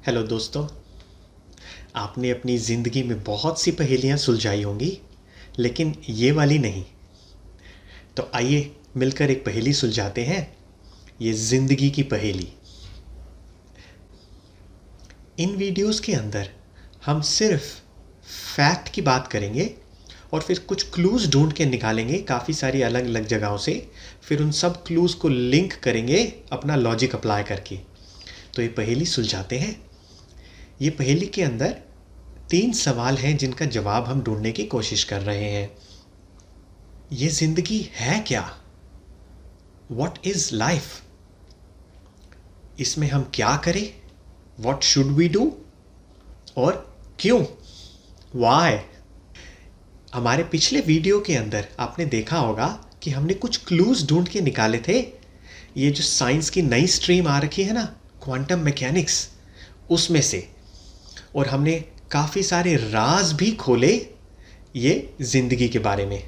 Hello दोस्तों। आपने अपनी ज़िंदगी में बहुत सी पहेलियाँ सुलझाई होंगी, लेकिन ये वाली नहीं। तो आइए मिलकर एक पहेली सुलझाते हैं, ये ज़िंदगी की पहेली। इन वीडियोस के अंदर हम सिर्फ फैक्ट की बात करेंगे और फिर कुछ क्लूज़ ढूंढ के निकालेंगे काफ़ी सारी अलग अलग जगहों से। फिर उन सब क्लूज़ को लिंक करेंगे अपना लॉजिक अप्लाई करके। तो ये पहेली सुलझाते हैं। ये पहेली के अंदर 3 सवाल हैं जिनका जवाब हम ढूंढने की कोशिश कर रहे हैं। ये जिंदगी है क्या? What is life? इसमें हम क्या करें? What should we do? और क्यों? Why? हमारे पिछले वीडियो के अंदर आपने देखा होगा कि हमने कुछ क्लूज ढूंढ के निकाले थे। ये जो साइंस की नई स्ट्रीम आ रखी है ना, क्वांटम मैकेनिक्स, उसमें से। और हमने काफ़ी सारे राज भी खोले ये ज़िंदगी के बारे में।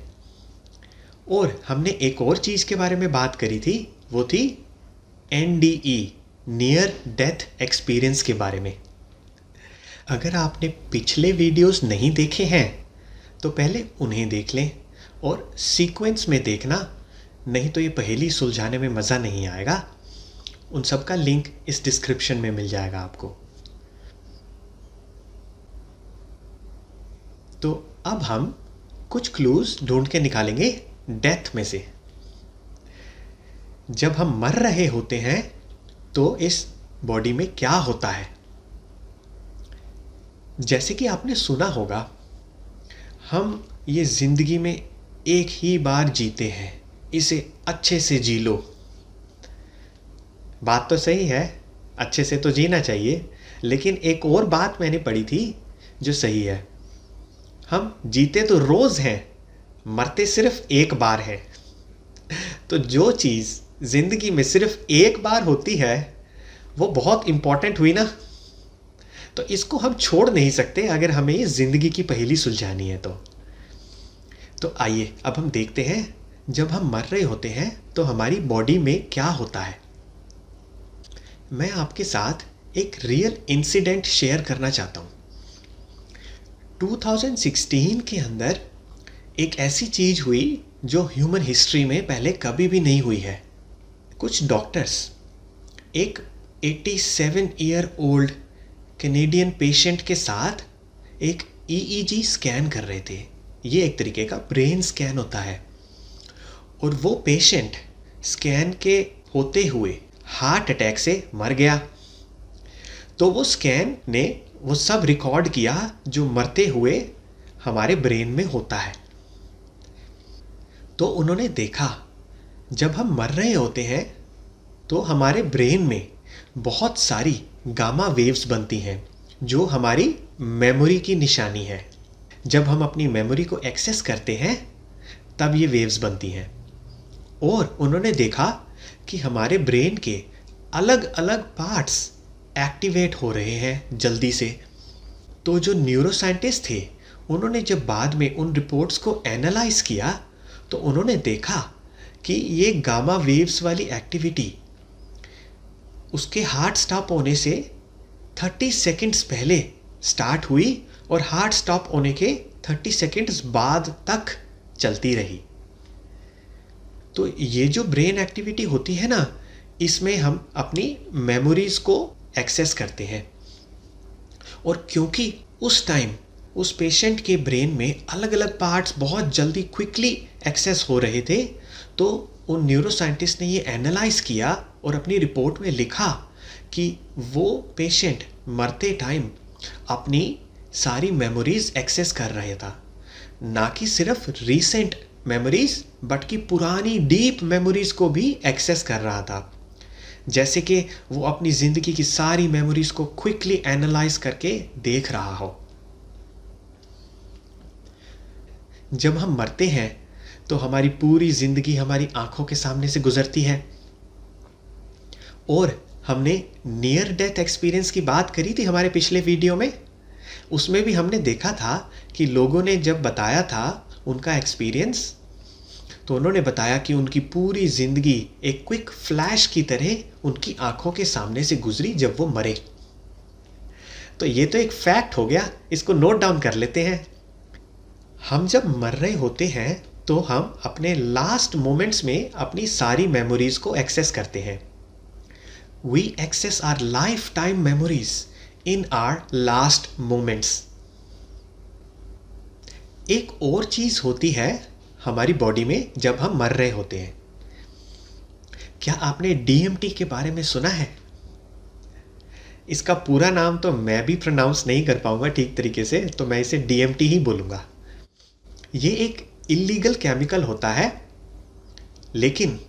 और हमने एक और चीज़ के बारे में बात करी थी, वो थी NDE, नियर डेथ एक्सपीरियंस के बारे में। अगर आपने पिछले वीडियोस नहीं देखे हैं तो पहले उन्हें देख लें और सीक्वेंस में देखना, नहीं तो ये पहेली सुलझाने में मज़ा नहीं आएगा। उन सब का लिंक इस डिस्क्रिप्शन में मिल जाएगा आपको। तो अब हम कुछ क्लूज ढूंढ के निकालेंगे डेथ में से। जब हम मर रहे होते हैं तो इस बॉडी में क्या होता है? जैसे कि आपने सुना होगा, हम ये जिंदगी में एक ही बार जीते हैं, इसे अच्छे से जी लो। बात तो सही है, अच्छे से तो जीना चाहिए, लेकिन एक और बात मैंने पढ़ी थी जो सही है। हम जीते तो रोज हैं, मरते सिर्फ एक बार है। तो जो चीज़ जिंदगी में सिर्फ एक बार होती है वो बहुत इंपॉर्टेंट हुई ना। तो इसको हम छोड़ नहीं सकते अगर हमें ये जिंदगी की पहेली सुलझानी है तो आइए अब हम देखते हैं, जब हम मर रहे होते हैं तो हमारी बॉडी में क्या होता है। मैं आपके साथ एक रियल इंसिडेंट शेयर करना चाहता हूँ। 2016 के अंदर एक ऐसी चीज़ हुई जो ह्यूमन हिस्ट्री में पहले कभी भी नहीं हुई है। कुछ डॉक्टर्स एक 87 ईयर ओल्ड कैनेडियन पेशेंट के साथ एक EEG स्कैन कर रहे थे। ये एक तरीके का ब्रेन स्कैन होता है। और वो पेशेंट स्कैन के होते हुए हार्ट अटैक से मर गया। तो वो स्कैन ने वो सब रिकॉर्ड किया जो मरते हुए हमारे ब्रेन में होता है। तो उन्होंने देखा, जब हम मर रहे होते हैं तो हमारे ब्रेन में बहुत सारी गामा वेव्स बनती हैं जो हमारी मेमोरी की निशानी है। जब हम अपनी मेमोरी को एक्सेस करते हैं तब ये वेव्स बनती हैं। और उन्होंने देखा कि हमारे ब्रेन के अलग अलग पार्ट्स एक्टिवेट हो रहे हैं जल्दी से। तो जो न्यूरोसाइंटिस्ट थे, उन्होंने जब बाद में उन रिपोर्ट्स को एनालाइज किया तो उन्होंने देखा कि ये गामा वेव्स वाली एक्टिविटी उसके हार्ट स्टॉप होने से 30 सेकंड्स पहले स्टार्ट हुई और हार्ट स्टॉप होने के 30 सेकंड्स बाद तक चलती रही। तो ये जो ब्रेन एक्टिविटी होती है ना, इसमें हम अपनी मेमोरीज को एक्सेस करते हैं। और क्योंकि उस टाइम उस पेशेंट के ब्रेन में अलग अलग पार्ट्स बहुत जल्दी क्विकली एक्सेस हो रहे थे, तो उन न्यूरोसाइंटिस्ट ने ये एनालाइज किया और अपनी रिपोर्ट में लिखा कि वो पेशेंट मरते टाइम अपनी सारी मेमोरीज एक्सेस कर रहा था। ना कि सिर्फ रीसेंट मेमोरीज, बट कि पुरानी डीप मेमोरीज को भी एक्सेस कर रहा था। जैसे कि वो अपनी ज़िंदगी की सारी मेमोरीज को क्विकली एनालाइज करके देख रहा हो। जब हम मरते हैं तो हमारी पूरी ज़िंदगी हमारी आंखों के सामने से गुजरती है। और हमने नियर डेथ एक्सपीरियंस की बात करी थी हमारे पिछले वीडियो में। उसमें भी हमने देखा था कि लोगों ने जब बताया था उनका एक्सपीरियंस, तो उन्होंने बताया कि उनकी पूरी ज़िंदगी एक क्विक फ्लैश की तरह उनकी आंखों के सामने से गुजरी जब वो मरे। तो ये तो एक फैक्ट हो गया, इसको नोट डाउन कर लेते हैं। हम जब मर रहे होते हैं तो हम अपने लास्ट मोमेंट्स में अपनी सारी मेमोरीज को एक्सेस करते हैं। We access our life time memories in our last moments. एक और चीज होती है हमारी बॉडी में जब हम मर रहे होते हैं। क्या आपने डीएमटी के बारे में सुना है? इसका पूरा नाम तो मैं भी प्रोनाउंस नहीं कर पाऊंगा ठीक तरीके से, तो मैं इसे डीएमटी ही बोलूंगा। ये एक इलीगल केमिकल होता है, लेकिन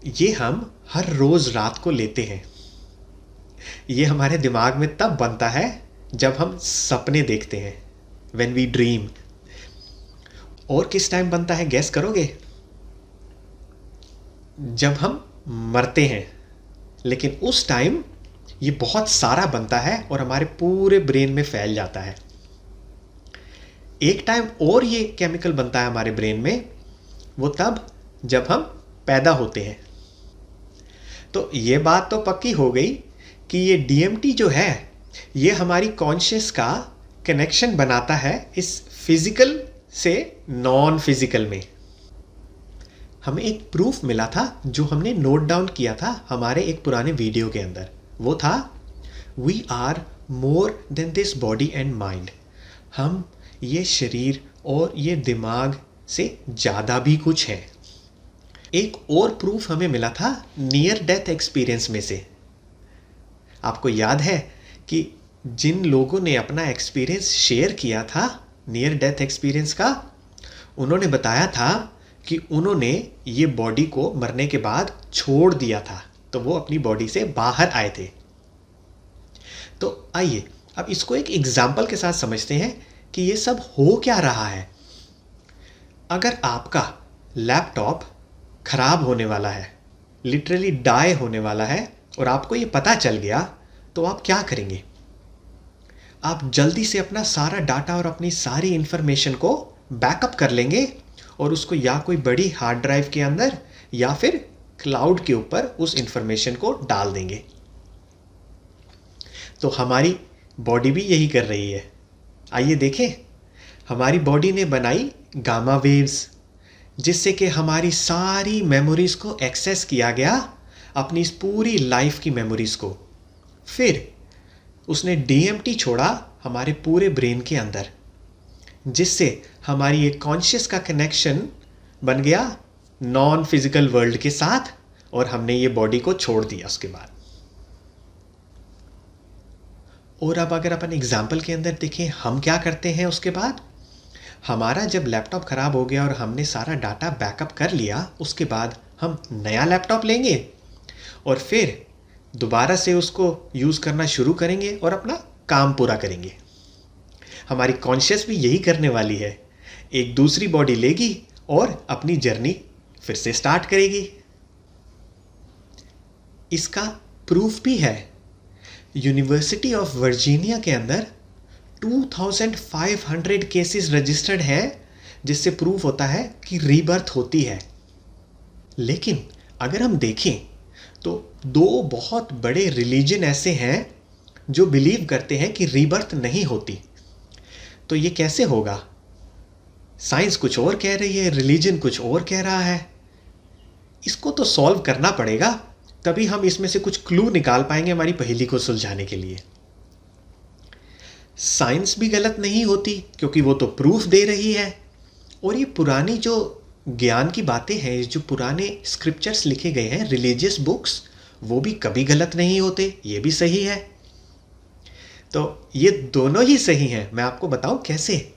ये हम हर रोज रात को लेते हैं। ये हमारे दिमाग में तब बनता है जब हम सपने देखते हैं, व्हेन वी ड्रीम। और किस टाइम बनता है गैस करोगे? जब हम मरते हैं, लेकिन उस टाइम ये बहुत सारा बनता है और हमारे पूरे ब्रेन में फैल जाता है। एक टाइम और ये केमिकल बनता है हमारे ब्रेन में, वो तब जब हम पैदा होते हैं। तो ये बात तो पक्की हो गई कि ये डीएमटी जो है ये हमारी कॉन्शियस का कनेक्शन बनाता है इस फिजिकल से नॉन फिजिकल में। हमें एक प्रूफ मिला था जो हमने नोट डाउन किया था हमारे एक पुराने वीडियो के अंदर। वो था we are more than this body and mind. हम ये शरीर और ये दिमाग से ज़्यादा भी कुछ है। एक और प्रूफ हमें मिला था नियर डेथ एक्सपीरियंस में से। आपको याद है कि जिन लोगों ने अपना एक्सपीरियंस शेयर किया था नियर डेथ एक्सपीरियंस का, उन्होंने बताया था कि उन्होंने ये बॉडी को मरने के बाद छोड़ दिया था, तो वो अपनी बॉडी से बाहर आए थे। तो आइए अब इसको एक एग्जाम्पल के साथ समझते हैं कि ये सब हो क्या रहा है। अगर आपका लैपटॉप खराब होने वाला है, लिटरली डाई होने वाला है, और आपको ये पता चल गया, तो आप क्या करेंगे? आप जल्दी से अपना सारा डाटा और अपनी सारी इंफॉर्मेशन को बैकअप कर लेंगे और उसको या कोई बड़ी हार्ड ड्राइव के अंदर या फिर क्लाउड के ऊपर उस इंफॉर्मेशन को डाल देंगे। तो हमारी बॉडी भी यही कर रही है। आइए देखें, हमारी बॉडी ने बनाई गामा वेव्स, जिससे कि हमारी सारी मेमोरीज को एक्सेस किया गया, अपनी इस पूरी लाइफ की मेमोरीज को। फिर उसने डीएमटी छोड़ा हमारे पूरे ब्रेन के अंदर, जिससे हमारी एक कॉन्शियस का कनेक्शन बन गया नॉन फिजिकल वर्ल्ड के साथ, और हमने ये बॉडी को छोड़ दिया उसके बाद। और अब अगर अपन एग्जाम्पल के अंदर देखें हम क्या करते हैं उसके बाद। हमारा जब लैपटॉप ख़राब हो गया और हमने सारा डाटा बैकअप कर लिया, उसके बाद हम नया लैपटॉप लेंगे और फिर दोबारा से उसको यूज़ करना शुरू करेंगे और अपना काम पूरा करेंगे। हमारी कॉन्शियस भी यही करने वाली है, एक दूसरी बॉडी लेगी और अपनी जर्नी फिर से स्टार्ट करेगी। इसका प्रूफ भी है। यूनिवर्सिटी ऑफ वर्जीनिया के अंदर 2500 केसेस रजिस्टर्ड हैं, जिससे प्रूफ होता है कि रीबर्थ होती है। लेकिन अगर हम देखें तो दो बहुत बड़े रिलीजन ऐसे हैं जो बिलीव करते हैं कि रीबर्थ नहीं होती। तो ये कैसे होगा? साइंस कुछ और कह रही है, रिलीजन कुछ और कह रहा है। इसको तो सॉल्व करना पड़ेगा, तभी हम इसमें से कुछ क्लू निकाल पाएंगे हमारी पहेली को सुलझाने के लिए। साइंस भी गलत नहीं होती क्योंकि वो तो प्रूफ दे रही है, और ये पुरानी जो ज्ञान की बातें हैं, जो पुराने स्क्रिप्चर्स लिखे गए हैं, रिलीजियस बुक्स, वो भी कभी गलत नहीं होते, ये भी सही है। तो ये दोनों ही सही हैं। मैं आपको बताऊं कैसे।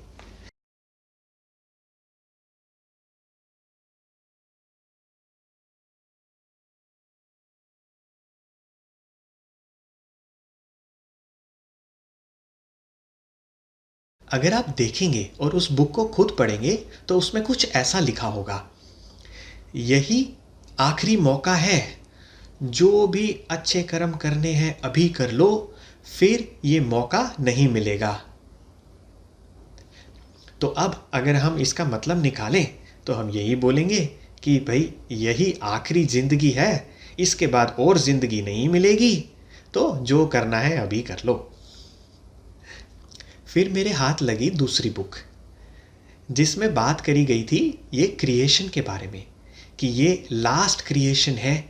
अगर आप देखेंगे और उस बुक को खुद पढ़ेंगे तो उसमें कुछ ऐसा लिखा होगा, यही आखिरी मौका है, जो भी अच्छे कर्म करने हैं अभी कर लो, फिर ये मौका नहीं मिलेगा। तो अब अगर हम इसका मतलब निकालें तो हम यही बोलेंगे कि भाई यही आखिरी जिंदगी है, इसके बाद और जिंदगी नहीं मिलेगी, तो जो करना है अभी कर लो। फिर मेरे हाथ लगी दूसरी बुक, जिसमें बात करी गई थी ये क्रिएशन के बारे में, कि ये लास्ट क्रिएशन है,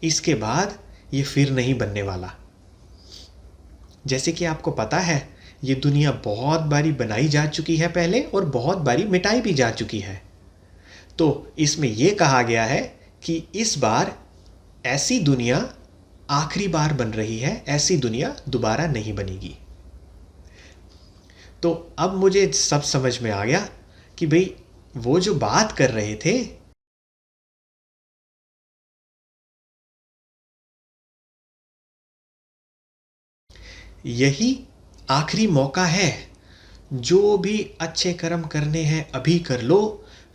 इसके बाद ये फिर नहीं बनने वाला। जैसे कि आपको पता है, ये दुनिया बहुत बारी बनाई जा चुकी है पहले, और बहुत बारी मिटाई भी जा चुकी है। तो इसमें यह कहा गया है कि इस बार ऐसी दुनिया आखिरी बार बन रही है, ऐसी दुनिया दोबारा नहीं बनेगी। तो अब मुझे सब समझ में आ गया कि भाई वो जो बात कर रहे थे, यही आखिरी मौका है। जो भी अच्छे कर्म करने हैं अभी कर लो,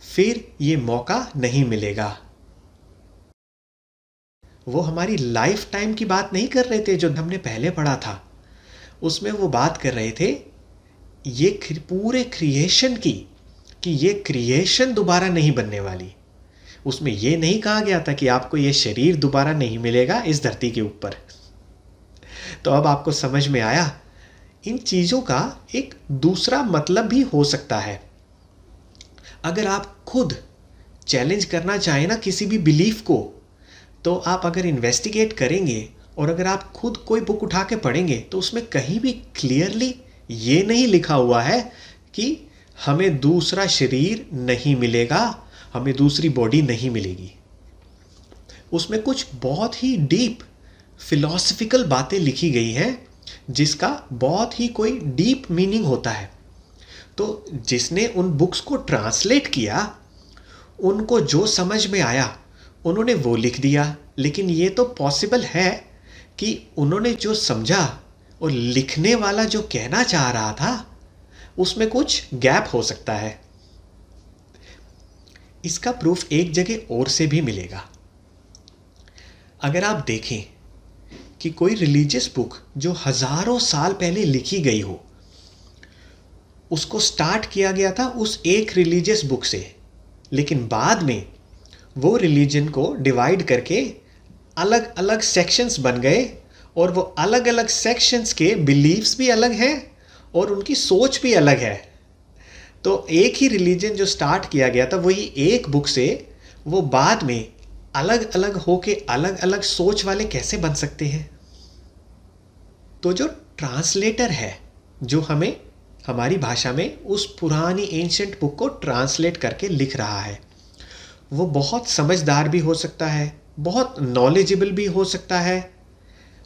फिर ये मौका नहीं मिलेगा। वो हमारी लाइफ टाइम की बात नहीं कर रहे थे जो हमने पहले पढ़ा था। उसमें वो बात कर रहे थे ये पूरे क्रिएशन की, कि ये क्रिएशन दोबारा नहीं बनने वाली। उसमें ये नहीं कहा गया था कि आपको ये शरीर दोबारा नहीं मिलेगा इस धरती के ऊपर। तो अब आपको समझ में आया, इन चीज़ों का एक दूसरा मतलब भी हो सकता है। अगर आप खुद चैलेंज करना चाहें ना किसी भी बिलीफ को, तो आप अगर इन्वेस्टिगेट करेंगे और अगर आप खुद कोई बुक उठा के पढ़ेंगे, तो उसमें कहीं भी क्लियरली ये नहीं लिखा हुआ है कि हमें दूसरा शरीर नहीं मिलेगा, हमें दूसरी बॉडी नहीं मिलेगी। उसमें कुछ बहुत ही डीप फिलॉसफिकल बातें लिखी गई हैं, जिसका बहुत ही कोई डीप मीनिंग होता है। तो जिसने उन बुक्स को ट्रांसलेट किया, उनको जो समझ में आया उन्होंने वो लिख दिया। लेकिन ये तो पॉसिबल है कि उन्होंने जो समझा और लिखने वाला जो कहना चाह रहा था, उसमें कुछ गैप हो सकता है। इसका प्रूफ एक जगह और से भी मिलेगा। अगर आप देखें कि कोई रिलीजियस बुक जो हजारों साल पहले लिखी गई हो, उसको स्टार्ट किया गया था उस एक रिलीजियस बुक से, लेकिन बाद में वो रिलीजन को डिवाइड करके अलग अलग सेक्शंस बन गए, और वो अलग अलग सेक्शंस के बिलीव्स भी अलग हैं और उनकी सोच भी अलग है। तो एक ही रिलीजन जो स्टार्ट किया गया था वही एक बुक से, वो बाद में अलग अलग होके अलग अलग सोच वाले कैसे बन सकते हैं? तो जो ट्रांसलेटर है, जो हमें हमारी भाषा में उस पुरानी एंशिएंट बुक को ट्रांसलेट करके लिख रहा है, वो बहुत समझदार भी हो सकता है, बहुत नॉलेजेबल भी हो सकता है,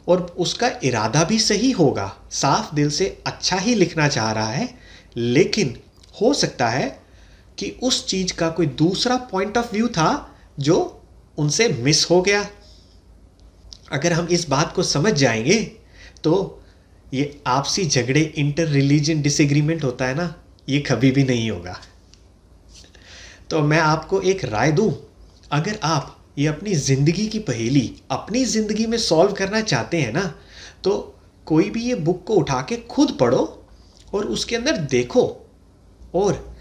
और उसका इरादा भी सही होगा, साफ दिल से अच्छा ही लिखना चाह रहा है। लेकिन हो सकता है कि उस चीज़ का कोई दूसरा पॉइंट ऑफ व्यू था जो उनसे मिस हो गया। अगर हम इस बात को समझ जाएंगे, तो ये आपसी झगड़े, इंटर रिलीजन डिसएग्रीमेंट होता है ना, ये कभी भी नहीं होगा। तो मैं आपको एक राय दूं, अगर आप ये अपनी ज़िंदगी की पहेली अपनी ज़िंदगी में सॉल्व करना चाहते हैं ना, तो कोई भी ये बुक को उठा के खुद पढ़ो और उसके अंदर देखो, और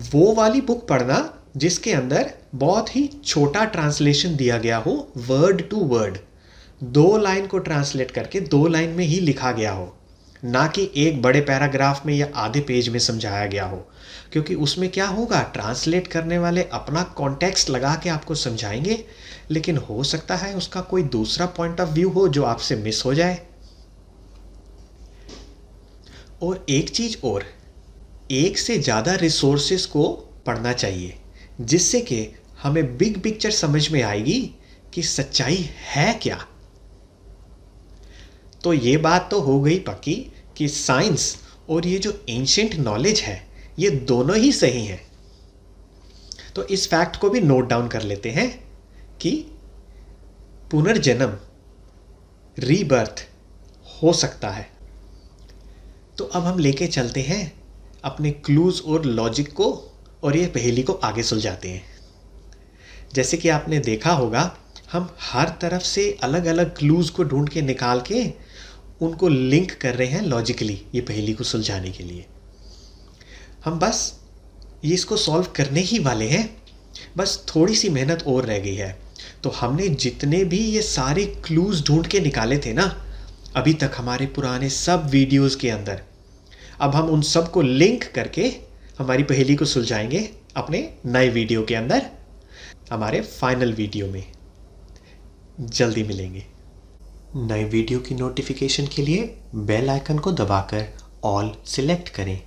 वो वाली बुक पढ़ना जिसके अंदर बहुत ही छोटा ट्रांसलेशन दिया गया हो, वर्ड टू वर्ड, 2 लाइन को ट्रांसलेट करके 2 लाइन में ही लिखा गया हो, ना कि एक बड़े पैराग्राफ में या आधे पेज में समझाया गया हो। क्योंकि उसमें क्या होगा, ट्रांसलेट करने वाले अपना कॉन्टेक्स्ट लगा के आपको समझाएंगे, लेकिन हो सकता है उसका कोई दूसरा पॉइंट ऑफ व्यू हो जो आपसे मिस हो जाए। और एक चीज़ और, एक से ज़्यादा रिसोर्सेस को पढ़ना चाहिए, जिससे कि हमें बिग पिक्चर समझ में आएगी कि सच्चाई है क्या। तो ये बात तो हो गई पक्की कि साइंस और ये जो एंशिएंट नॉलेज है, ये दोनों ही सही हैं। तो इस फैक्ट को भी नोट डाउन कर लेते हैं कि पुनर्जन्म, रीबर्थ हो सकता है। तो अब हम लेके चलते हैं अपने क्लूज और लॉजिक को, और ये पहेली को आगे सुलझाते हैं। जैसे कि आपने देखा होगा, हम हर तरफ से अलग अलग क्लूज को ढूंढ के निकाल के उनको लिंक कर रहे हैं लॉजिकली ये पहेली को सुलझाने के लिए। हम बस ये इसको सॉल्व करने ही वाले हैं, बस थोड़ी सी मेहनत और रह गई है। तो हमने जितने भी ये सारे क्लूज ढूंढ के निकाले थे ना अभी तक हमारे पुराने सब वीडियोस के अंदर, अब हम उन सब को लिंक करके हमारी पहेली को सुलझाएंगे अपने नए वीडियो के अंदर, हमारे फाइनल वीडियो में। जल्दी मिलेंगे। नए वीडियो की नोटिफिकेशन के लिए बेल आइकन को दबाकर ऑल सिलेक्ट करें।